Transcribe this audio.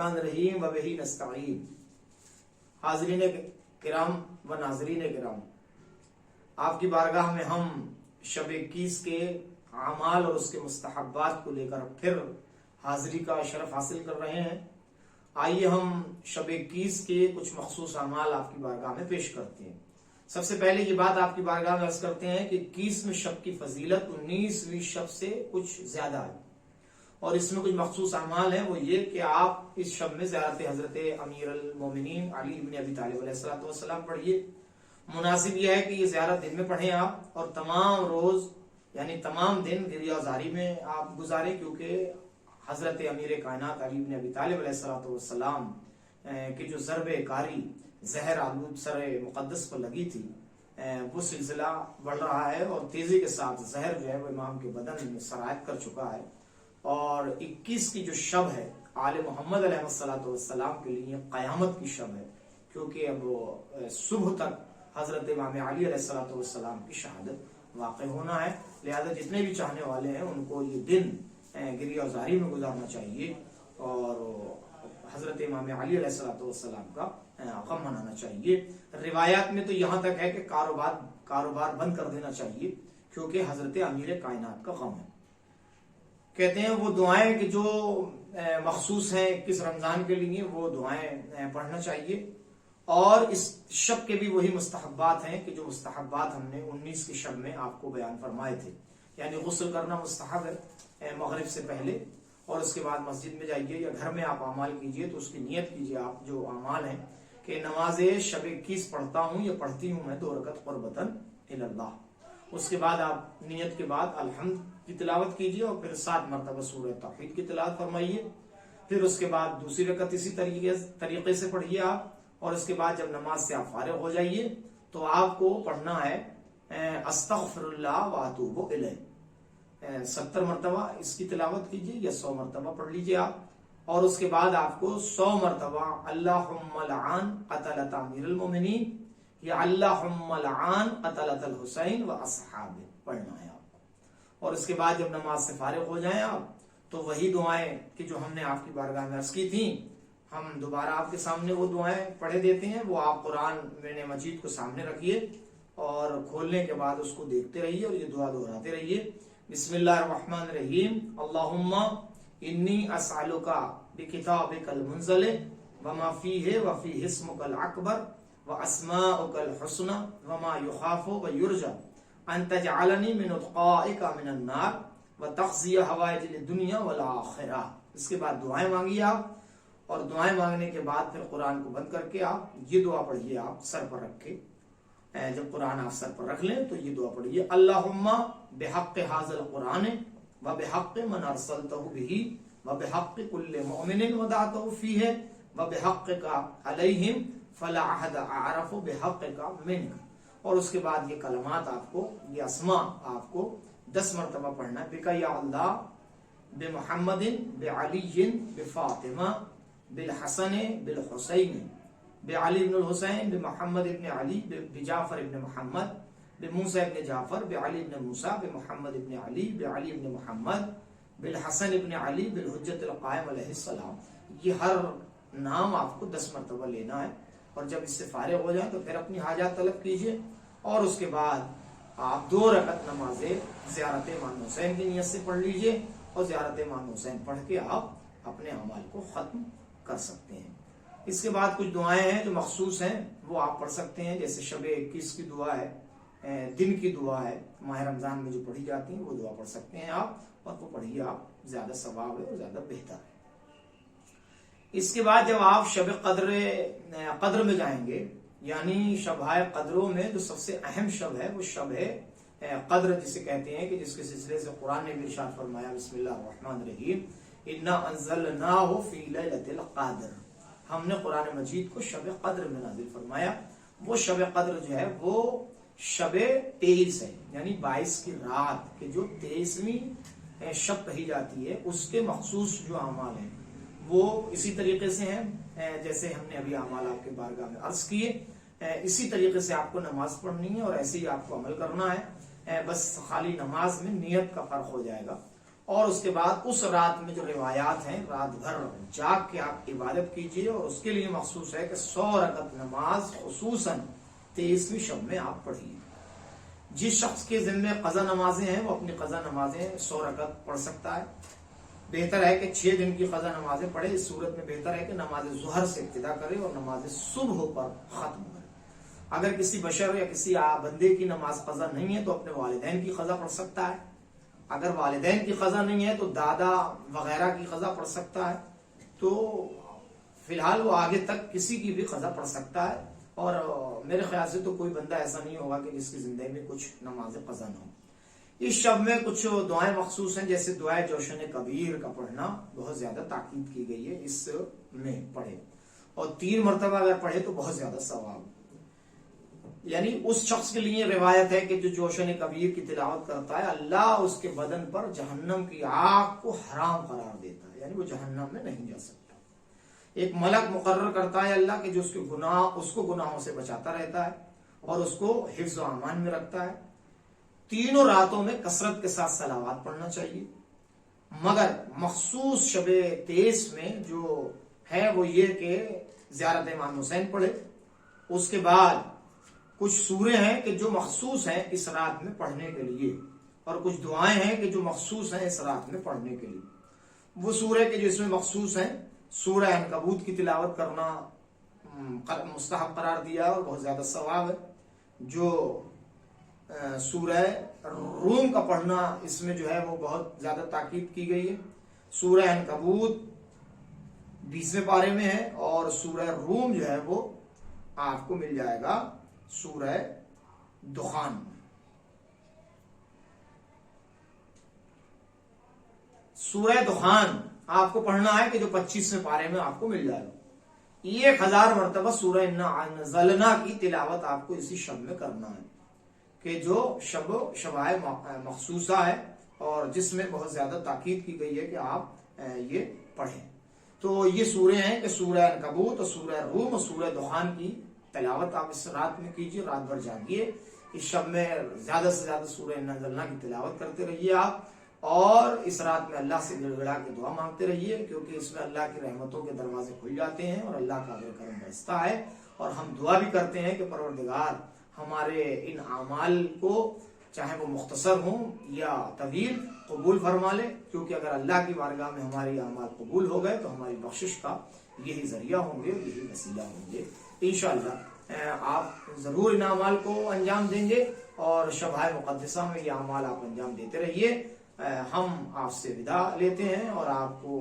الرحمن الرحیم وبہ نستعین۔ حاضرین کرام و ناظرین کرام، آپ کی بارگاہ میں ہم شب 21 کے اعمال اور اس کے مستحبات کو لے کر پھر حاضری کا شرف حاصل کر رہے ہیں۔ آئیے ہم شب 21 کے کچھ مخصوص اعمال آپ کی بارگاہ میں پیش کرتے ہیں۔ سب سے پہلے یہ بات آپ کی بارگاہ میں عرض کرتے ہیں کہ 21ویں شب کی فضیلت 19ویں شب سے کچھ زیادہ ہے، اور اس میں کچھ مخصوص اعمال ہیں۔ وہ یہ کہ آپ اس شب میں زیارت حضرت امیر المومنین علی بن ابی طالب علیہ السلام پڑھیے۔ مناسب یہ ہے کہ یہ زیارت دن میں پڑھیں آپ، اور تمام روز یعنی تمام دن گریہ زاری میں آپ گزاریں، کیونکہ حضرت امیر کائنات علی بن ابی طالب علیہ السلام کی جو ضرب کاری زہر آلود سر مقدس کو لگی تھی، وہ سلسلہ بڑھ رہا ہے اور تیزی کے ساتھ زہر جو ہے وہ امام کے بدن میں سرایت کر چکا ہے۔ اور 21 کی جو شب ہے آل محمد علیہ السلام کے لیے قیامت کی شب ہے، کیونکہ اب صبح تک حضرت امام علی علیہ السلام کی شہادت واقع ہونا ہے، لہذا جتنے بھی چاہنے والے ہیں ان کو یہ دن گریہ زاری میں گزارنا چاہیے اور حضرت امام علی علیہ السلام کا غم منانا چاہیے۔ روایات میں تو یہاں تک ہے کہ کاروبار بند کر دینا چاہیے، کیونکہ حضرت امیر کائنات کا غم ہے۔ کہتے ہیں وہ دعائیں کہ جو مخصوص ہیں 21 رمضان کے لیے، وہ دعائیں پڑھنا چاہیے، اور اس شب کے بھی وہی مستحبات ہیں کہ جو مستحبات ہم نے 19 کی شب میں آپ کو بیان فرمائے تھے۔ یعنی غسل کرنا مستحب ہے مغرب سے پہلے، اور اس کے بعد مسجد میں جائیے یا گھر میں آپ اعمال کیجئے تو اس کی نیت کیجئے آپ جو اعمال ہیں کہ نماز شب 21 پڑھتا ہوں یا پڑھتی ہوں میں 2 رکعت قربتاً الی اللہ۔ اس کے بعد آپ نیت کے بعد الحمد کی تلاوت کیجئے اور پھر 7 مرتبہ سورہ توحید کی تلاوت فرمائیے۔ پھر اس کے بعد دوسری رکعت اسی طریقے سے پڑھیے آپ، اور اس کے بعد جب نماز سے آپ فارغ ہو جائیے تو آپ کو پڑھنا ہے استغفر اللہ واتوب الیہ، 70 مرتبہ اس کی تلاوت کیجیے یا 100 مرتبہ پڑھ لیجیے آپ، اور اس کے بعد آپ کو 100 مرتبہ اللہم لعن قتلۃ امیر المومنین یا اللہم لعن قتلۃ الحسین و اصحابہ پڑھنا ہے آپ کو۔ اور اس کے بعد جب نماز سے فارغ ہو جائیں آپ تو وہی دعائیں کہ جو ہم نے آپ کی بارگاہ میں عرض کی تھیں، ہم دوبارہ آپ کے سامنے وہ دعائیں پڑھے دیتے ہیں۔ وہ آپ قرآن مجید کو سامنے رکھیے اور کھولنے کے بعد اس کو دیکھتے رہیے اور یہ دعا دہراتے رہیے۔ بسم اللہ الرحمن الرحیم، اللہم انی اسألک بکتابک المنزل وما فیہ وفیہ اسمک الاکبر واسماؤک الحسنى وما یخاف ویرجى ان تجعلنی من اتقائک من النار وتقضی حوائج الدنیا والآخرہ۔ اس کے بعد دعائیں مانگیے آپ، اور دعائیں مانگنے کے بعد پھر قرآن کو بند کر کے آپ یہ دعا پڑھیے آپ سر پر رکھ کے۔ جب قرآن آپ سر پر رکھ لیں تو یہ دعا پڑھیے، اللہم بحق ھذا القرآن وبحق من ارسلتہ بہ وبحق کل مؤمن ودعتہ فیہ وبحقک علیہم فلا احد اعرف بحقک منک۔ اور اس کے بعد یہ کلمات آپ کو، یہ اسماء آپ کو 10 مرتبہ پڑھنا ہے۔ بک یا اللہ بمحمد بعلی بفاطمہ بالحسن بالحسین بعلی بن الحسین بمحمد ابن علی بجعفر ابن محمد بموسیٰ ابن جعفر بعلی ابن موسیٰ بمحمد ابن علی بعلی ابن محمد بالحسن ابن علی بالحجت القائم علیہ السلام۔ یہ ہر نام آپ کو 10 مرتبہ لینا ہے، اور جب اس سے فارغ ہو جائیں تو پھر اپنی حاجات طلب کیجئے، اور اس کے بعد آپ 2 رکعت نماز زیارت امام حسین کی نیت سے پڑھ لیجئے، اور زیارت امام حسین پڑھ کے آپ اپنے اعمال کو ختم کر سکتے ہیں۔ اس کے بعد کچھ دعائیں ہیں جو مخصوص ہیں، وہ آپ پڑھ سکتے ہیں، جیسے شب 21 کی دعا ہے، دن کی دعا ہے، ماہ رمضان میں جو پڑھی جاتی ہیں وہ دعا پڑھ سکتے ہیں آپ، اور وہ پڑھیے آپ، زیادہ ثواب ہے اور زیادہ بہتر ہے۔ اس کے بعد جب آپ شب قدر میں جائیں گے، یعنی شبائے قدروں میں جو سب سے اہم شب ہے وہ شب ہے قدر، جسے کہتے ہیں کہ جس کے سلسلے سے قرآن نے بھی ارشاد فرمایا، بسم اللہ الرحمن الرحیم، انا انزلناہ فی لیلۃ القدر۔ ہم نے قرآن مجید کو شب قدر میں نازل فرمایا۔ وہ شب قدر جو ہے وہ شب 23 ہے، یعنی 22 کی رات کے جو 23ویں شب کہی جاتی ہے، اس کے مخصوص جو اعمال ہیں وہ اسی طریقے سے ہیں جیسے ہم نے ابھی اعمال آپ کے بارگاہ میں عرض کیے۔ اسی طریقے سے آپ کو نماز پڑھنی ہے اور ایسے ہی آپ کو عمل کرنا ہے، بس خالی نماز میں نیت کا فرق ہو جائے گا۔ اور اس کے بعد اس رات میں جو روایات ہیں رات بھر جاگ کے آپ عبادت کیجیے، اور اس کے لیے مخصوص ہے کہ 100 رکعت نماز خصوصاً 23ویں شب میں آپ پڑھیے۔ جس شخص کے ذمے قضا نمازیں ہیں وہ اپنی قضا نمازیں 100 رکعت پڑھ سکتا ہے۔ بہتر ہے کہ 6 دن کی قضا نمازیں پڑھے۔ اس صورت میں بہتر ہے کہ نماز ظہر سے ابتدا کرے اور نماز صبح پر ختم کرے۔ اگر کسی بشر یا کسی بندے کی نماز قضا نہیں ہے تو اپنے والدین کی قضا پڑھ سکتا ہے۔ اگر والدین کی قضا نہیں ہے تو دادا وغیرہ کی قضا پڑھ سکتا ہے۔ تو فی الحال وہ آگے تک کسی کی بھی قضا پڑھ سکتا ہے، اور میرے خیال سے تو کوئی بندہ ایسا نہیں ہوگا کہ جس کی زندگی میں کچھ نماز قضا نہ ہو۔ اس شب میں کچھ دعائیں مخصوص ہیں، جیسے دعائے جوشن کبیر کا پڑھنا بہت زیادہ تاکید کی گئی ہے، اس میں پڑھے، اور 3 مرتبہ اگر پڑھے تو بہت زیادہ ثواب۔ یعنی اس شخص کے لیے روایت ہے کہ جو جوشن کبیر کی تلاوت کرتا ہے اللہ اس کے بدن پر جہنم کی آگ کو حرام قرار دیتا ہے، یعنی وہ جہنم میں نہیں جا سکتا۔ ایک ملک مقرر کرتا ہے اللہ کہ جو اس کو گناہوں سے بچاتا رہتا ہے اور اس کو حفظ و امان میں رکھتا ہے۔ تینوں راتوں میں کثرت کے ساتھ صلوات پڑھنا چاہیے، مگر مخصوص شب 23 میں جو ہے وہ یہ کہ زیارت امام حسین پڑھے۔ اس کے بعد کچھ سورے ہیں کہ جو مخصوص ہیں اس رات میں پڑھنے کے لیے، اور کچھ دعائیں ہیں کہ جو مخصوص ہیں اس رات میں پڑھنے کے لیے۔ وہ سورے کہ جو اس میں مخصوص ہیں، سورہ عنکبوت کی تلاوت کرنا مستحب قرار دیا اور بہت زیادہ ثواب ہے۔ جو سورہ روم کا پڑھنا اس میں جو ہے وہ بہت زیادہ تاکید کی گئی ہے۔ سورہ عنکبوت 20ویں پارے میں ہے، اور سورہ روم جو ہے وہ آپ کو مل جائے گا سورہ دخان میں۔ سورہ دخان آپ کو پڑھنا ہے کہ جو 25ویں پارے میں آپ کو مل جائے گا۔ 1000 مرتبہ سورہ انا انزلنا کی تلاوت آپ کو اسی شب میں کرنا ہے، کہ جو شبائے مخصوصہ ہے اور جس میں بہت زیادہ تاکید کی گئی ہے کہ آپ یہ پڑھیں۔ تو یہ سورے ہیں کہ سورہ عنکبوت اور سورہ روم اور سورہ دخان کی تلاوت آپ اس رات میں کیجیے، رات بھر جاگیے۔ اس شب میں زیادہ سے زیادہ سورہ انا انزلنا کی تلاوت کرتے رہیے آپ، اور اس رات میں اللہ سے گڑ گڑا کے دعا مانگتے رہیے، کیونکہ اس میں اللہ کی رحمتوں کے دروازے کھل جاتے ہیں اور اللہ کا کرم برستا ہے۔ اور ہم دعا بھی کرتے ہیں کہ پروردگار ہمارے ان اعمال کو چاہے وہ مختصر ہوں یا طویل قبول فرما لے، کیونکہ اگر اللہ کی بارگاہ میں ہماری اعمال قبول ہو گئے تو ہماری بخشش کا یہی ذریعہ ہوں گے، یہی وسیلہ ہوں گے۔ انشاءاللہ آپ ضرور ان اعمال کو انجام دیں گے، اور شبائے مقدسہ میں یہ اعمال آپ انجام دیتے رہیے۔ ہم آپ سے وداع لیتے ہیں اور آپ کو